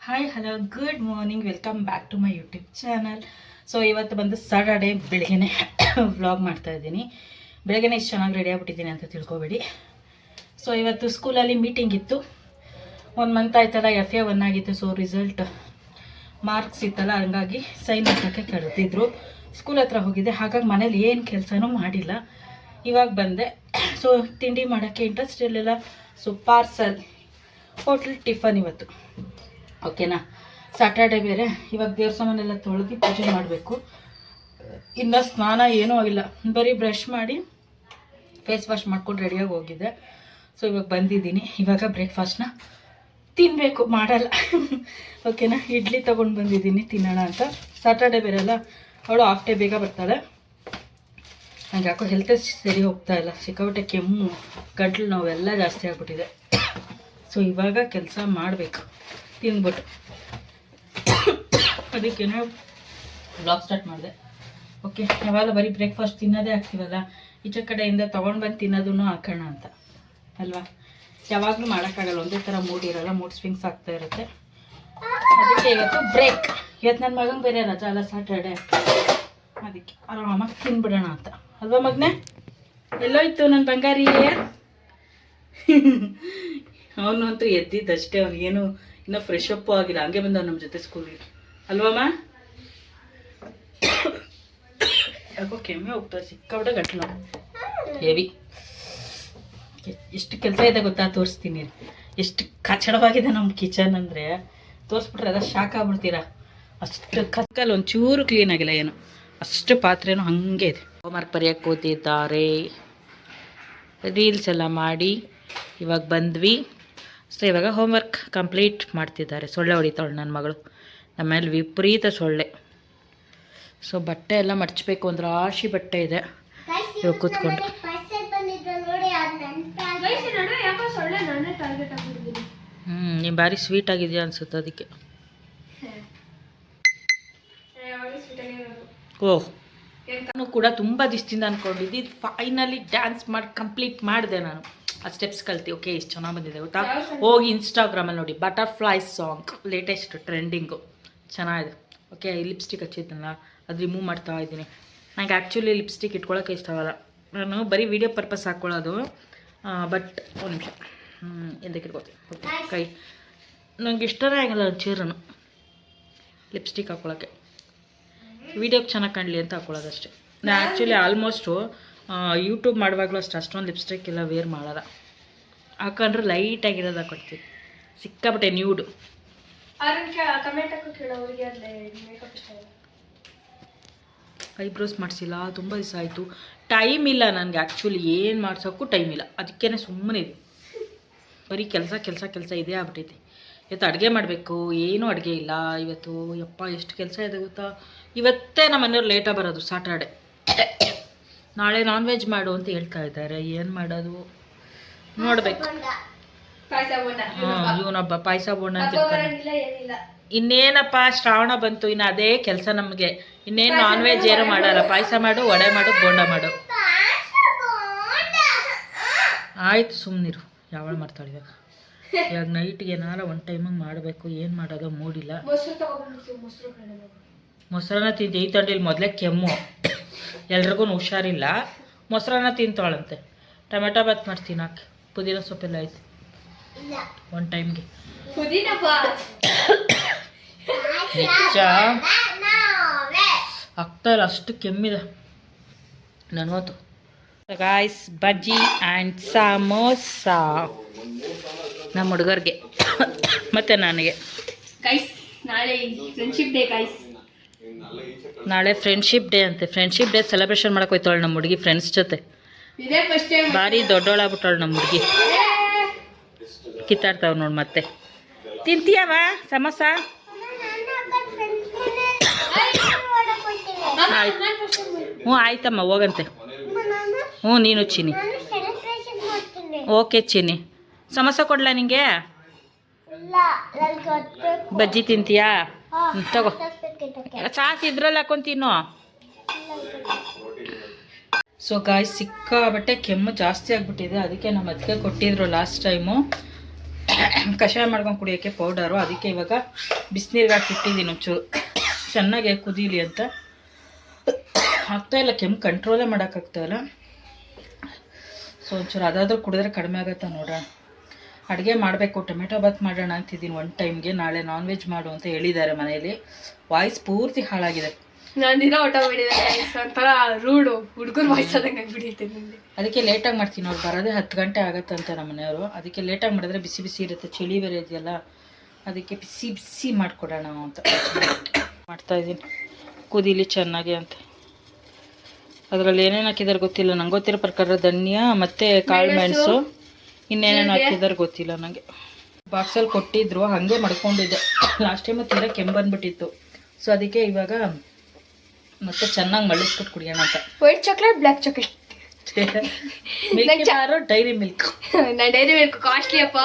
Hi hello good morning, welcome back to my YouTube channel. So ಇವತ್ತು ಬಂದು Saturday ಬೆಳಗ್ಗೆನೇ vlog ಮಾಡ್ತಾಯಿದ್ದೀನಿ. ಬೆಳಗ್ಗೆನೇ ಇಷ್ಟು ಚೆನ್ನಾಗಿ ರೆಡಿ ಆಗಿಬಿಟ್ಟಿದ್ದೀನಿ ಅಂತ ತಿಳ್ಕೊಬೇಡಿ. ಸೊ ಇವತ್ತು ಸ್ಕೂಲಲ್ಲಿ ಮೀಟಿಂಗ್ ಇತ್ತು. 1 ಮಂತ್ ಆಯ್ತಲ್ಲ, FA1 ಆಗಿತ್ತು. ಸೊ ರಿಸಲ್ಟ್ ಮಾರ್ಕ್ಸ್ ಇತ್ತಲ್ಲ, ಹಂಗಾಗಿ ಸೈನ್ ಹಾಕೋಕ್ಕೆ ಕರೆದಿದ್ರು. ಸ್ಕೂಲ್ ಹತ್ರ ಹೋಗಿದ್ದೆ, ಹಾಗಾಗಿ ಮನೇಲಿ ಏನು ಕೆಲಸನೂ ಮಾಡಿಲ್ಲ. ಇವಾಗ ಬಂದೆ. ಸೊ ತಿಂಡಿ ಮಾಡೋಕ್ಕೆ ಇಂಟ್ರೆಸ್ಟ್ ಇರಲಿಲ್ಲ. ಸೊ ಪಾರ್ಸಲ್ ಹೋಟ್ಲ್ ಟಿಫನ್ ಇವತ್ತು, ಓಕೆನಾ. ಸ್ಯಾಟರ್ಡೇ ಬೇರೆ. ಇವಾಗ ದೇವ್ರ ಸಾಮಾನೆಲ್ಲ ತೊಳೆದು ಪೂಜೆ ಮಾಡಬೇಕು. ಇನ್ನು ಸ್ನಾನ ಏನೂ ಆಗಿಲ್ಲ, ಬರೀ ಬ್ರಷ್ ಮಾಡಿ ಫೇಸ್ ವಾಶ್ ಮಾಡ್ಕೊಂಡು ರೆಡಿಯಾಗಿ ಹೋಗಿದ್ದೆ. ಸೊ ಇವಾಗ ಬಂದಿದ್ದೀನಿ. ಇವಾಗ ಬ್ರೇಕ್ಫಾಸ್ಟ್ನ ತಿನ್ನಬೇಕು, ಮಾಡಲ್ಲ ಓಕೆನಾ. ಇಡ್ಲಿ ತೊಗೊಂಡು ಬಂದಿದ್ದೀನಿ ತಿನ್ನೋಣ ಅಂತ. ಸ್ಯಾಟರ್ಡೇ ಬೇರೆ ಅಲ್ಲ, ಅವಳು ಹಾಫ್ ಡೇ ಬೇಗ ಬರ್ತಾಳೆ. ನಂಗೆ ಯಾಕೋ ಹೆಲ್ತ್ ಸರಿ ಹೋಗ್ತಾ ಇಲ್ಲ. ಸಿಕ್ಕಾಪಟ್ಟೆ ಕೆಮ್ಮು, ಗಂಟ್ಲು ನೋವೆಲ್ಲ ಜಾಸ್ತಿ ಆಗಿಬಿಟ್ಟಿದೆ. ಸೊ ಇವಾಗ ಕೆಲಸ ಮಾಡಬೇಕು ತಿಂದ್ಬಿಟ್ಟು. ಅದಕ್ಕೇನೋ ಬ್ಲಾಗ್ ಸ್ಟಾರ್ಟ್ ಮಾಡಿದೆ. ಓಕೆ, ಯಾವಾಗ ಬರೀ ಬ್ರೇಕ್ಫಾಸ್ಟ್ ತಿನ್ನೋದೇ ಆಗ್ತೀವಲ್ಲ, ಈಚೆ ಕಡೆಯಿಂದ ತೊಗೊಂಡು ಬಂದು ತಿನ್ನೋದೂ ಹಾಕೋಣ ಅಂತ ಅಲ್ವಾ. ಯಾವಾಗಲೂ ಮಾಡೋಕ್ಕಾಗಲ್ಲ, ಒಂದೇ ಥರ ಮೂಡ್ ಇರೋಲ್ಲ, ಮೂಡ್ ಸ್ವಿಂಗ್ಸ್ ಆಗ್ತಾ ಇರುತ್ತೆ. ಅದಕ್ಕೆ ಇವತ್ತು ಬ್ರೇಕ್. ಇವತ್ತು ನನ್ನ ಮಗಂಗೆ ಬೇರೆ ರಜಾ ಅಲ್ಲ, ಸ್ಯಾಟರ್ಡೇ. ಅದಕ್ಕೆ ಆರಾಮಾಗಿ ತಿನ್ಬಿಡೋಣ ಅಂತ ಅಲ್ವಾ ಮಗನೇ. ಎಲ್ಲೋಯ್ತು ನನ್ನ ಬಂಗಾರಿ? ಅವನು ಅಂತೂ ಎದ್ದಿದ್ದಷ್ಟೇ, ಅವನಿಗೇನು ಇನ್ನೂ ಫ್ರೆಶ್ ಅಪ್ಪು ಆಗಿಲ್ಲ, ಹಂಗೆ ಬಂದವ್ ನಮ್ಮ ಜೊತೆ ಸ್ಕೂಲಿಗೆ ಅಲ್ವಮ್ಮ. ಯಾಕೋ ಕೆಮ್ಮೆ ಹೋಗ್ತಾರೆ, ಸಿಕ್ಕಾಬಿಟ್ಟೆ ಗಂಟಲು ಹೆವಿ. ಎಷ್ಟು ಕೆಲಸ ಇದೆ ಗೊತ್ತಾ, ತೋರಿಸ್ತೀನಿ. ಎಷ್ಟು ಕಚಡವಾಗಿದೆ ನಮ್ಮ ಕಿಚನ್ ಅಂದರೆ, ತೋರಿಸ್ಬಿಟ್ರೆ ಎಲ್ಲ ಶಾಕ್ ಆಗ್ಬಿಡ್ತೀರಾ. ಅಷ್ಟು ಕಕ್ಕಲ್ಲಿ ಒಂಚೂರು ಕ್ಲೀನ್ ಆಗಿಲ್ಲ, ಏನು ಅಷ್ಟು ಪಾತ್ರೆನೂ ಹಾಗೆ ಇದೆ. ಹೋಮ್ವರ್ಕ್ ಬರೆಯೋಕ್ಕೆ ಕೂತಿದ್ದಾರೆ. ರೀಲ್ಸ್ ಎಲ್ಲ ಮಾಡಿ ಇವಾಗ ಬಂದ್ವಿ. ಸೊ ಇವಾಗ ಹೋಮ್ವರ್ಕ್ ಕಂಪ್ಲೀಟ್ ಮಾಡ್ತಿದ್ದಾರೆ. ಸೊಳ್ಳೆ ಹೊಡಿತಾಳೆ ನನ್ನ ಮಗಳು, ನಮ್ಮ ಮೇಲೆ ವಿಪರೀತ ಸೊಳ್ಳೆ. ಸೊ ಬಟ್ಟೆ ಎಲ್ಲ ಮಡ್ಚಬೇಕು, ಒಂದು ರಾಶಿ ಬಟ್ಟೆ ಇದೆ. ಇವಾಗ ಕೂತ್ಕೊಂಡು ನೀನು ಭಾರಿ ಸ್ವೀಟ್ ಆಗಿದೆಯಾ ಅನ್ಸುತ್ತೆ, ಅದಕ್ಕೆ. ಓಹ್, ನಾನು ಕೂಡ ತುಂಬ ದಿವಸದಿಂದ ಅಂದ್ಕೊಂಡಿದ್ದು, ಫೈನಲಿ ಡ್ಯಾನ್ಸ್ ಮಾಡಿ ಕಂಪ್ಲೀಟ್ ಮಾಡಿದೆ ನಾನು. ಆ ಸ್ಟೆಪ್ಸ್ ಕಲ್ತಿ. ಓಕೆ, ಇಷ್ಟು ಚೆನ್ನಾಗಿ ಬಂದಿದೆ ಗೊತ್ತಾ. ಹೋಗಿ ಇನ್ಸ್ಟಾಗ್ರಾಮಲ್ಲಿ ನೋಡಿ, ಬಟರ್ಫ್ಲೈ ಸಾಂಗ್ ಲೇಟೆಸ್ಟ್ ಟ್ರೆಂಡಿಂಗು ಚೆನ್ನಾಗಿದೆ. ಓಕೆ, ಈ ಲಿಪ್ಸ್ಟಿಕ್ ಹಚ್ಚಿದ್ದಲ್ಲ, ಅದು ರಿಮೂವ್ ಮಾಡ್ತಾ ಇದ್ದೀನಿ. ನನಗೆ ಆ್ಯಕ್ಚುಲಿ ಲಿಪ್ಸ್ಟಿಕ್ ಇಟ್ಕೊಳ್ಳೋಕೆ ಇಷ್ಟ ಆಗಲ್ಲ, ನಾನು ಬರೀ ವೀಡಿಯೋ ಪರ್ಪಸ್ ಹಾಕ್ಕೊಳ್ಳೋದು. ಬಟ್ ಒಂದು ನಿಮಿಷ ಎಂದಕ್ಕೆ ಇಟ್ಕೊತೀನಿ. ಓಕೆ, ಕೈ ನನಗೆ ಇಷ್ಟನೇ ಆಗಲ್ಲ ಒಂಚೂರನು ಲಿಪ್ಸ್ಟಿಕ್ ಹಾಕ್ಕೊಳ್ಳೋಕ್ಕೆ. ವೀಡಿಯೋಗೆ ಚೆನ್ನಾಗಿ ಕಾಣಲಿ ಅಂತ ಹಾಕ್ಕೊಳ್ಳೋದಷ್ಟೇ. ನಾನು ಆ್ಯಕ್ಚುಲಿ ಆಲ್ಮೋಸ್ಟು ಯೂಟ್ಯೂಬ್ ಮಾಡುವಾಗಲೂ ಅಷ್ಟೊಂದು ಲಿಪ್ಸ್ಟಿಕ್ ಎಲ್ಲ ವೇರ್ ಮಾಡಲ್ಲ. ಹಾಕೊಂಡ್ರೆ ಲೈಟಾಗಿರೋದು ಹಾಕೊಡ್ತೀವಿ, ಸಿಕ್ಕಾಪಟ್ಟೆ ನ್ಯೂಡು. ಐಬ್ರೋಸ್ ಮಾಡಿಸಿಲ್ಲ, ತುಂಬ ದಿವಸ ಆಯಿತು. ಟೈಮ್ ಇಲ್ಲ ನನಗೆ, ಆ್ಯಕ್ಚುಲಿ ಏನು ಮಾಡ್ಸೋಕ್ಕೂ ಟೈಮ್ ಇಲ್ಲ. ಅದಕ್ಕೇ ಸುಮ್ಮನೆ ಇದೆ, ಬರೀ ಕೆಲಸ ಕೆಲಸ ಕೆಲಸ ಇದೇ ಆಗ್ಬಿಟ್ಟೈತೆ. ಇವತ್ತು ಅಡುಗೆ ಮಾಡಬೇಕು, ಏನೂ ಅಡುಗೆ ಇಲ್ಲ ಇವತ್ತು. ಯಪ್ಪ ಎಷ್ಟು ಕೆಲಸ ಇದೆ ಗೊತ್ತಾ. ಇವತ್ತೇ ನಮ್ಮ ಮನೆಯವ್ರು ಲೇಟಾಗಿ ಬರೋದು, ಸ್ಯಾಟರ್ಡೆ. ನಾಳೆ ನಾನ್ ವೆಜ್ ಮಾಡು ಅಂತ ಹೇಳ್ತಾ ಇದ್ದಾರೆ. ಏನು ಮಾಡೋದು ನೋಡಬೇಕು. ಇವನೊಬ್ಬ ಪಾಯಸ ಬೋಣ ಅಂತ ಇನ್ನೇನಪ್ಪ, ಶ್ರಾವಣ ಬಂತು, ಇನ್ನು ಅದೇ ಕೆಲಸ ನಮಗೆ. ಇನ್ನೇನು ನಾನ್ ವೆಜ್ ಏನೂ ಮಾಡಲ್ಲ. ಪಾಯಸ ಮಾಡು, ವಡೆ ಮಾಡು, ಬೋಂಡ ಮಾಡು. ಆಯ್ತು ಸುಮ್ಮನಿರು, ಯಾವಳು ಮಾಡ್ತಾಳೆ ಇವಾಗ. ಇವಾಗ ನೈಟ್ಗೆ ಏನಾರ ಒಂದು ಟೈಮಿಗೆ ಮಾಡಬೇಕು. ಏನು ಮಾಡೋದು ಮೂಡಿಲ್ಲ. ಮೊಸರನ್ನ ತಿಂದು ಈ ತಂಡಿಲಿ ಮೊದಲೇ ಕೆಮ್ಮು, ಎಲ್ರಿಗೂ ಹುಷಾರಿಲ್ಲ. ಮೊಸರನ್ನ ತಿಂತಾಳಂತೆ. ಟೊಮೆಟೊ ಬಾತ್ ಮಾಡ್ತೀನಿ, ಹಾಕಿ ಪುದೀನ ಸೊಪ್ಪೆಲ್ಲ ಐತೆ ಒಂದು ಟೈಮ್ಗೆ. ನಿಜ ಆಗ್ತಾಯಿಲ್ಲ, ಅಷ್ಟು ಕೆಮ್ಮಿದೆ ನನವತ್ತು. ಗಾಯ್ಸ್, ಬಜ್ಜಿ ಆ್ಯಂಡ್ ಸಮೋಸ ನಮ್ಮ ಹುಡುಗರಿಗೆ ಮತ್ತು ನನಗೆ. ನಾಳೆ ಫ್ರೆಂಡ್ಶಿಪ್ ಡೇ ಅಂತೆ. ಫ್ರೆಂಡ್ಶಿಪ್ ಡೇ ಸೆಲೆಬ್ರೇಷನ್ ಮಾಡಕ್ಕೆ ಹೋಯ್ತಾಳೆ ನಮ್ಮ ಹುಡುಗಿ ಫ್ರೆಂಡ್ಸ್ ಜೊತೆ. ಭಾರಿ ದೊಡ್ಡೋಳಾಗ್ಬಿಟ್ಟಾಳು ನಮ್ಮ ಹುಡುಗಿ. ಕಿತ್ತಾಡ್ತಾವೆ ನೋಡಿ. ಮತ್ತೆ ತಿಂತೀಯವ ಸಮೋಸ? ಆಯ್ತು, ಹ್ಞೂ ಆಯ್ತಮ್ಮ, ಹೋಗಂತೆ. ಹ್ಞೂ ನೀನು ಚಿನ್ನಿ. ಓಕೆ ಚಿನ್ನಿ, ಸಮೋಸ ಕೊಡ್ಲಾ ನಿಂಗೆ? ಬಜ್ಜಿ ತಿಂತೀಯಾ? ತಗೋ, ಸಾಸ್ ಇದ್ರಲ್ಲಿ ಹಾಕೊಂಡು ತಿನ್ನು. ಸೊ ಗಾಯ್ಸ್, ಸಿಕ್ಕಾಬಟ್ಟೆ ಕೆಮ್ಮು ಜಾಸ್ತಿ ಆಗಿಬಿಟ್ಟಿದೆ. ಅದಕ್ಕೆ ನಮ್ಮ ಅತ್ತಿಗೆ ಕೊಟ್ಟಿದ್ರು ಲಾಸ್ಟ್ ಟೈಮು ಕಷಾಯ ಮಾಡ್ಕೊಂಡು ಕುಡಿಯೋಕ್ಕೆ ಪೌಡರು. ಅದಕ್ಕೆ ಇವಾಗ ಬಿಸಿನೀರಿಗೆ ಹಾಕಿಟ್ಟಿದ್ದೀನಿ ಒಂಚೂರು ಚೆನ್ನಾಗಿ ಕುದೀಲಿ ಅಂತ. ಆಗ್ತಾಯಿಲ್ಲ, ಕೆಮ್ಮು ಕಂಟ್ರೋಲೇ ಮಾಡೋಕ್ಕಾಗ್ತಾಯಿಲ್ಲ. ಸೊ ಒಂಚೂರು ಅದಾದರೂ ಕುಡಿದ್ರೆ ಕಡಿಮೆ ಆಗುತ್ತಾ ನೋಡೋಣ. ಅಡುಗೆ ಮಾಡಬೇಕು, ಟೊಮೆಟೊ ಬಾತ್ ಮಾಡೋಣ ಅಂತಿದ್ದೀನಿ ಒನ್ ಟೈಮ್ಗೆ. ನಾಳೆ ನಾನ್ ವೆಜ್ ಮಾಡು ಅಂತ ಹೇಳಿದ್ದಾರೆ ಮನೇಲಿ. ವಾಯ್ಸ್ ಪೂರ್ತಿ ಹಾಳಾಗಿದೆ. ನಾನು ದಿನ ಊಟ ಮಾಡಿದ್ದೀನಿ, ಒಂಥರ ರೂಡು ಹುಡುಗರು ವಾಯ್ಸದಂಗೆ ಆಗಿಬಿಟ್ಟಿರ್ತೀನಿ ನಿಮಗೆ. ಅದಕ್ಕೆ ಲೇಟಾಗಿ ಮಾಡ್ತೀನಿ. ಅವ್ರು ಬರೋದೇ 10 ಗಂಟೆ ಆಗುತ್ತಂತೆ ನಮ್ಮ ಮನೆಯವರು. ಅದಕ್ಕೆ ಲೇಟಾಗಿ ಮಾಡಿದ್ರೆ ಬಿಸಿ ಬಿಸಿ ಇರುತ್ತೆ, ಚಳಿ ಬೇರೆ ಇದೆಯಲ್ಲ, ಅದಕ್ಕೆ ಬಿಸಿ ಬಿಸಿ ಮಾಡಿಕೊಡೋಣ ಅಂತ ಮಾಡ್ತಾಯಿದ್ದೀನಿ. ಕುದೀಲಿ ಚೆನ್ನಾಗಿ ಅಂತ. ಅದರಲ್ಲಿ ಏನೇನು ಹಾಕಿದಾರೆ ಗೊತ್ತಿಲ್ಲ ನಂಗೆ. ಗೊತ್ತಿರೋ ಪ್ರಕಾರ ಧನಿಯಾ ಮತ್ತು ಕಾಳು ಮೆಣಸು, ಇನ್ನೇನೇನು ಹಾಕಿದಾರೆ ಗೊತ್ತಿಲ್ಲ ನನಗೆ. ಬಾಕ್ಸಲ್ಲಿ ಕೊಟ್ಟಿದ್ರು, ಹಾಗೆ ಮಾಡ್ಕೊಂಡಿದ್ದೆ. ಲಾಸ್ಟ್ ಟೈಮು ತೀರಾ ಕೆಮ್ಮು ಬಂದುಬಿಟ್ಟಿತ್ತು. ಸೊ ಅದಕ್ಕೆ ಇವಾಗ ಮತ್ತೆ ಚೆನ್ನಾಗಿ ಮಳ್ಳಿಸ್ಬಿಟ್ಟು ಕುಡಿಯೋಣ ಅಂತ. White chocolate, black chocolate, dairy milk. ನಾನು ಡೈರಿ ಮಿಲ್ಕ್ ಕಾಸ್ಟ್ಲಿ ಅಪ್ಪ.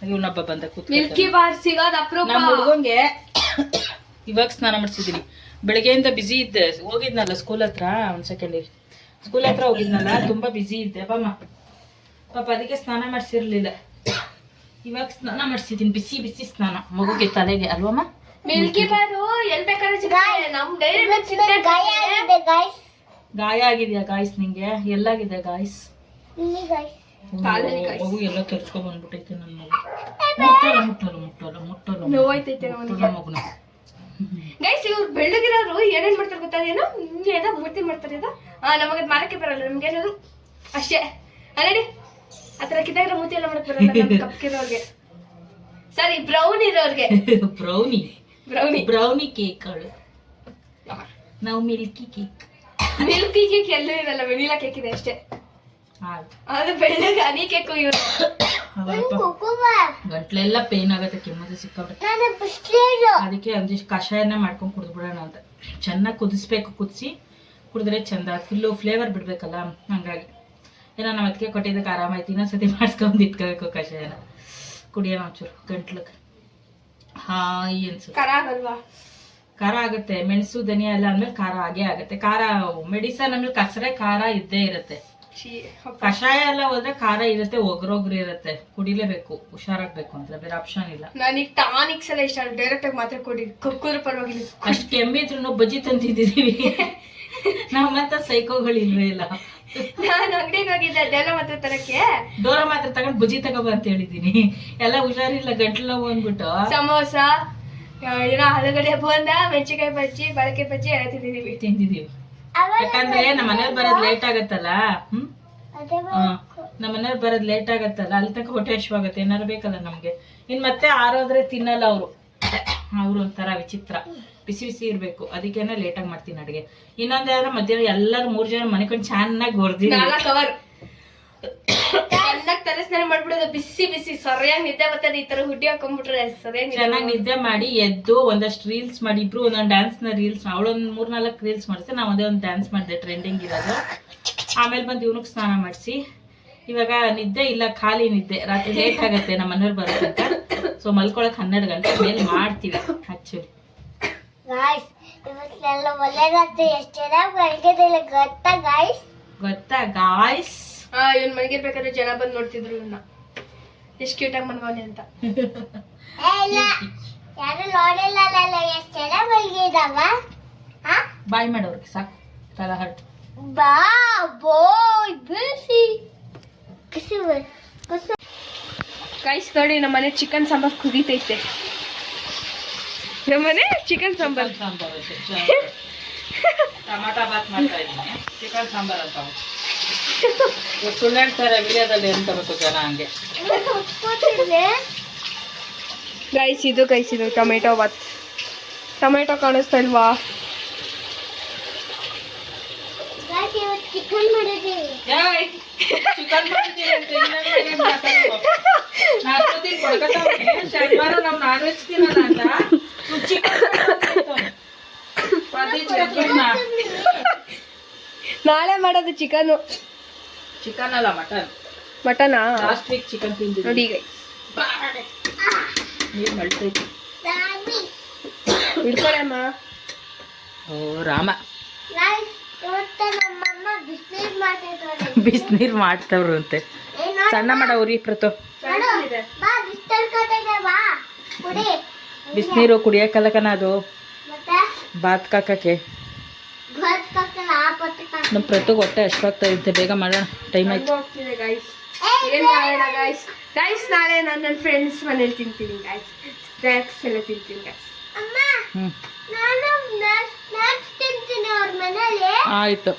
ಇವನೊಬ್ಬ ಬಂದ ಮಿಲ್ಕಿ ಬಾರ್ ಸಿಗೋದು ಅಪರೂಪ. ನಮ್ಮ ಹುಡುಗಂಗೆ ಇವಾಗ ಸ್ನಾನ ಮಾಡಿಸಿದ್ದೀನಿ. ಬೆಳಗ್ಗೆಯಿಂದ ಬ್ಯುಸಿ ಇದ್ದೆ, ಹೋಗಿದ್ನಲ್ಲ ಸ್ಕೂಲ್ ಹತ್ರ. ಒಂದು ಸೆಕೆಂಡ್ ಇರಿ, ಸ್ಕೂಲ್ ಹತ್ರ ಹೋಗಿದ್ನಲ್ಲ, ತುಂಬ ಬ್ಯುಸಿ ಇದ್ದೆ ಪಾಪ. ಅದಕ್ಕೆ ಸ್ನಾನ ಮಾಡಿಸಿರ್ಲಿಲ್ಲ. ಇವಾಗ ಸ್ನಾನ ಮಾಡಿಸಿದ್ದೀನಿ, ಬಿಸಿ ಬಿಸಿ ಸ್ನಾನ ಮಗುಗೆ ತಲೆಗೆ ಅಲ್ವಮ್ಮ. ಮಿಲ್ಕಿ ಬಾರು ಎಲ್ಲಿ ಬೇಕಾದ್ರೆ ಸಿಗುತ್ತೆ. ನಮ್ಮ ಡೈರಿ ಮಿಲ್ಕ್ ಸಿಗುತ್ತೆ. ಗಾಯ ಆಗಿದೆಯಾ ಗಾಯ್ಸ್ ನಿಂಗೆ? ಎಲ್ಲಾಗಿದೆ ಗಾಯ್ಸ್? ಮಗು ಎಲ್ಲ ತರ್ಸ್ಕೊಂಡ್ ಬಂದ್ಬಿಟ್ಟೈತೆ ನನ್ನ ಮಗು. ಮುಟ್ಟಲು ನೋವಾಯ್ತೈತೆ ಮಗುನ. ಗೈಸ್, ಇವ್ರು ಬೆಳ್ಳಗಿರೋರು ಏನೇನ್ ಮಾಡ್ತಾರೆ ಗೊತ್ತಾ? ಏನೋ ಏನೋ ಮೂರ್ತಿ ಮಾಡ್ತಾರೆ. ಅದು ನಮಗೆ ಮಾರಕ್ಕೆ ಬರಲ್ಲ, ನಮ್ಗೆ ಏನಾದ್ರು ಅಷ್ಟೇ ಅಲ್ಲಡಿ. ಆ ಥರ ಕಿತ್ತಾಗಿರೋ ಮೂರ್ತಿ ಎಲ್ಲ ಮಾಡಕ್ ಬರಲ್ಲ ಕಪ್ಕಿರೋರ್ಗೆ. ಸಾರಿ, ಬ್ರೌನ್ ಇರೋರ್ಗೆ. ಬ್ರೌನಿ ಕೇಕ್ ಅವಳು. ನಾವು ಮಿಲ್ಕಿ ಕೇಕ್ ಎಲ್ಲೂ ಇರಲ್ಲ, ವೆನಿಲಾ ಕೇಕ್ ಇದೆ ಅಷ್ಟೇ. ಅದು ಬೆಳ್ಳಗೆ ಹನಿ ಕೇಕು. ಇವರು ಗಂಟ್ಲೆಲ್ಲ ಪೇನ್ ಆಗುತ್ತೆ, ಕೆಮ್ಮದು ಸಿಕ್ಕಾಬಿಟ್ಟೆ. ಅದಕ್ಕೆ ಒಂದಿಷ್ಟು ಕಷಾಯನ ಮಾಡ್ಕೊಂಡು ಕುಡಿದ್ಬಿಡೋಣ ಅಂತ. ಚೆನ್ನಾಗಿ ಕುದಿಸ್ಬೇಕು, ಕುದಿಸಿ ಕುಡಿದ್ರೆ ಚಂದ, ಫುಲ್ಲು ಫ್ಲೇವರ್ ಬಿಡ್ಬೇಕಲ್ಲ. ಹಂಗಾಗಿ ಏನೋ ನಮ್ಮ ಅದಕ್ಕೆ ಕೊಟ್ಟಿದ್ದಕ್ಕೆ ಆರಾಮಾಯ್ತು. ಇನ್ನೊಂದ್ಸತಿ ಮಾಡಿಸ್ಕೊಂಡು ಇಟ್ಕೋಬೇಕು ಕಷಾಯನ. ಕುಡಿಯೋಣ ಒಂಚೂರು ಗಂಟ್ಲಿಗೆ. ಹಾಯ್ ಅನ್ಸುತ್ತೆ. ಖಾರ ಆಗಲ್ವಾ? ಖಾರ ಆಗುತ್ತೆ, ಮೆಣಸು ಧನಿಯಾ ಎಲ್ಲ ಅಂದ್ಮೇಲೆ ಖಾರ ಆಗೇ ಆಗುತ್ತೆ. ಖಾರ ಮೆಡಿಸನ್ ಆಮೇಲೆ ಕಸರೆ ಖಾರ ಇದ್ದೇ ಇರುತ್ತೆ. ಕಷಾಯ ಎಲ್ಲ ಹೋದ್ರೆ ಖಾರ ಇರುತ್ತೆ, ಒಗ್ರೊಗ್ರು ಇರುತ್ತೆ. ಕುಡಿಲೇಬೇಕು, ಹುಷಾರಾಗ್ಬೇಕು ಅಂತ, ಬೇರೆ ಆಪ್ಷನ್ ಇಲ್ಲ. ನನಗೆ ಟಾನಿಕ್ಸ್ ಎಲ್ಲ ಇಷ್ಟ, ಡೈರೆಕ್ಟ್ ಆಗಿ ಮಾತ್ರ ಕೊಡಿ, ಕಕ್ಕೂರು ಪರವಾಗಿಲ್ಲ. ಅಷ್ಟು ಕೆಮ್ಮಿದ್ರು ಬಜ್ಜಿ ತಂದಿದ್ದೀವಿ ನಾವು. ಮತ್ತೆ ಸೈಕೋಗಳು ಇಲ್ವೇ ಇಲ್ಲ. ನಾನು ಅಂಗಡಿಗೆ ಹೋಗಿದ್ದೆ ಡೋರ ಮಾತ್ರ ತರಕ್ಕೆ. ಡೋರ ಮಾತ್ರ ತಗೊಂಡು ಬಜ್ಜಿ ತಗೋಬ ಅಂತ ಹೇಳಿದೀನಿ. ಎಲ್ಲ ಹುಷಾರಿಲ್ಲ, ಗಂಟ್ಲು ನೋವು ಅಂದ್ಬಿಟ್ಟು ಸಮೋಸ, ಏನೋ ಆಲೂಗಡ್ಡೆ ಬೋಂದ, ಮೆಣಸಿನಕಾಯಿ ಬಜ್ಜಿ, ಬಳಕೆ ಬಜ್ಜಿ ಎಲ್ಲ ತಿಂದಿದೀವಿ. ಯಾಕಂದ್ರೆ ನಮ್ಮ ಮನೆಯವ್ರು ಬರೋದ್ ಲೇಟ್ ಆಗತ್ತಲ್ಲ. ನಮ್ಮ ಮನೆಯವ್ರು ಬರೋದ್ ಲೇಟ್ ಆಗತ್ತಲ್ಲ, ಅಲ್ಲಿ ತನಕ ಹೊಟ್ಟೆ ಹಶ್ವಾಗತ್ತೆ. ಏನಾರು ಬೇಕಲ್ಲ ನಮ್ಗೆ. ಇನ್ ಮತ್ತೆ ಆರೋದ್ರೆ ತಿನ್ನಲ್ಲ ಅವ್ರು ಒಂಥರ ವಿಚಿತ್ರ, ಬಿಸಿ ಬಿಸಿ ಇರ್ಬೇಕು. ಅದಕ್ಕೇನೆ ಲೇಟಾಗಿ ಮಾಡ್ತೀನಿ ಅಡುಗೆ. ಇನ್ನೊಂದಾದ್ರೆ ಮಧ್ಯಾಹ್ನ ಎಲ್ಲರೂ 3 ಜನ ಮನೆಕೊಂಡು ಚೆನ್ನಾಗಿ ಹೊರ್ದಿವಿ. 4 ಕವರ್ ಚೆನ್ನಾಗಿ ತಲೆಸ್ನಾನ ಮಾಡ್ಬಿಡೋದು, ಬಿಸಿ ಬಿಸಿ ಸರಿಯಾಗಿ ನಿದ್ದೆ ಬರ್ತದೆ. ಈ ತರ ಹುಡ್ಡಿ ಹಾಕೊಂಡ್ಬಿಟ್ರೆ ಸರಿಯಾಗಿ ಚೆನ್ನಾಗಿ ನಿದ್ದೆ ಮಾಡಿ ಎದ್ದು ಒಂದಷ್ಟು ರೀಲ್ಸ್ ಮಾಡಿ, ಇಬ್ರು ಒಂದೊಂದು ಡ್ಯಾನ್ಸ್ ನ ರೀಲ್ಸ್, ಅವಳೊಂದು 3-4 ರೀಲ್ಸ್ ಮಾಡಿస్తే ನಾವು ಒಂದೇ ಒಂದು ಡ್ಯಾನ್ಸ್ ಮಾಡಿದೆ ಟ್ರೆಂಡಿಂಗ್ ಇರೋದು. ಆಮೇಲೆ ಬಂದು ಇವನಿಗೆ ಸ್ನಾನ ಮಾಡಿಸಿ, ಇವಾಗ ನಿದ್ದೆ ಇಲ್ಲ, ಖಾಲಿ ನಿದ್ದೆ. ರಾತ್ರಿ ಲೇಟ್ ಆಗತ್ತೆ ನಮ್ಮ ಮನೆಯವ್ರು ಬರೋದಂತ. ಸೊ ಮಲ್ಕೊಳಕ್ 12 ಗಂಟೆ ಮೇಲೆ ಮಾಡ್ತೀವಿ ಆಕ್ಚುಲಿ. ಗೊತ್ತಾ ಗಾಯ್ಸ್? ಇವನ್ ಮನೆಗಿರ್ಬೇಕಾದ್ರೆ ಜನ ಬಂದು ನೋಡ್ತಿದ್ರು ನನ್ನ, ಎಷ್ಟು ಕ್ಯೂಟ್ ಆಗಿ ಮನ್ಗವನೆ ಅಂತ. ಬಾಯ್ ಮಾಡೋರ್ಗೆ ಸಾಕು, ತಲೆ ಹರ್ಟ್. ಗೈಸ್ ನೋಡಿ, ನಮ್ಮನೆ ಚಿಕನ್ ಸಾಂಬಾರ್ ಕುದೀತೈತೆ. ನಮ್ಮನೆ ಚಿಕನ್ ಸಾಂಬಾರ್ ಟಮಾಟಾ ಬಾತ್ ಮಾಡ್ತಾ ಇದ್ದೀನಿ. ಚಿಕನ್ ಸಾಂಬಾರ್ ಅಂತ ಸುಳ್ಳು ಹೇಳ್ತಾರೆ ವಿಡಿಯೋದಲ್ಲಿ ಅಂತ ಗೊತ್ತು ಜನ ಹಂಗೆ. ಗೈಸ್ ಇದು ಟೊಮೆಟೊ ಬಾತ್. ಟೊಮೆಟೊ ಕಾಣಿಸ್ತಾ ಇಲ್ವಾ? ಚಿಕನ್ ಮಾಡಿದ್ದೀವಿ ನಾಳೆ ಮಾಡೋದು ಚಿಕನ್ ಅಲ್ಲ ಮಟನಾ? ಲಾಸ್ಟ್ ವೀಕ್ ಚಿಕನ್ ತಿಂದಿದ್ದೆ ನೋಡಿ. ನೀರು ಮಳ್ತೈತಿ. ಇಡ್ಕೊಳಮ್ಮ. ಓ ರಾಮ, ಬಿಸಿನೀರು ಮಾಡ್ತವ್ರು ಅಂತೆ. ಸಣ್ಣ ಮಾಡ ಉರಿ ಪ್ರತು ಬಿಸಿನೀರು ಕುಡಿಯೋಕಲ್ಲಕನ ಅದು ಬಾತ್ ಕಾಕಕ್ಕೆ ನಮ್ಮ ಪ್ರತುಗ್ ಹೊಟ್ಟೆ ಅಷ್ಟಾಗ್ತಾ ಇರುತ್ತೆ. ಬೇಗ ಮಾಡೋಣ, ಟೈಮ್ ಆಯ್ತು. ಹೋಗ್ತಿದೆ ಗೈಸ್, ಏನ್ ಮಾಡೋಣ ಗೈಸ್? ಗೈಸ್ ನಾಳೆ ನಾನು ನನ್ನ ಫ್ರೆಂಡ್ಸ್ ಮನೇಲಿ ತಿಂತೀನಿ ಗೈಸ್, ಸ್ನ್ಯಾಕ್ಸ್ ಎಲ್ಲ ತಿಂತೀನಿ ಗೈಸ್. ಆಯ್ತು.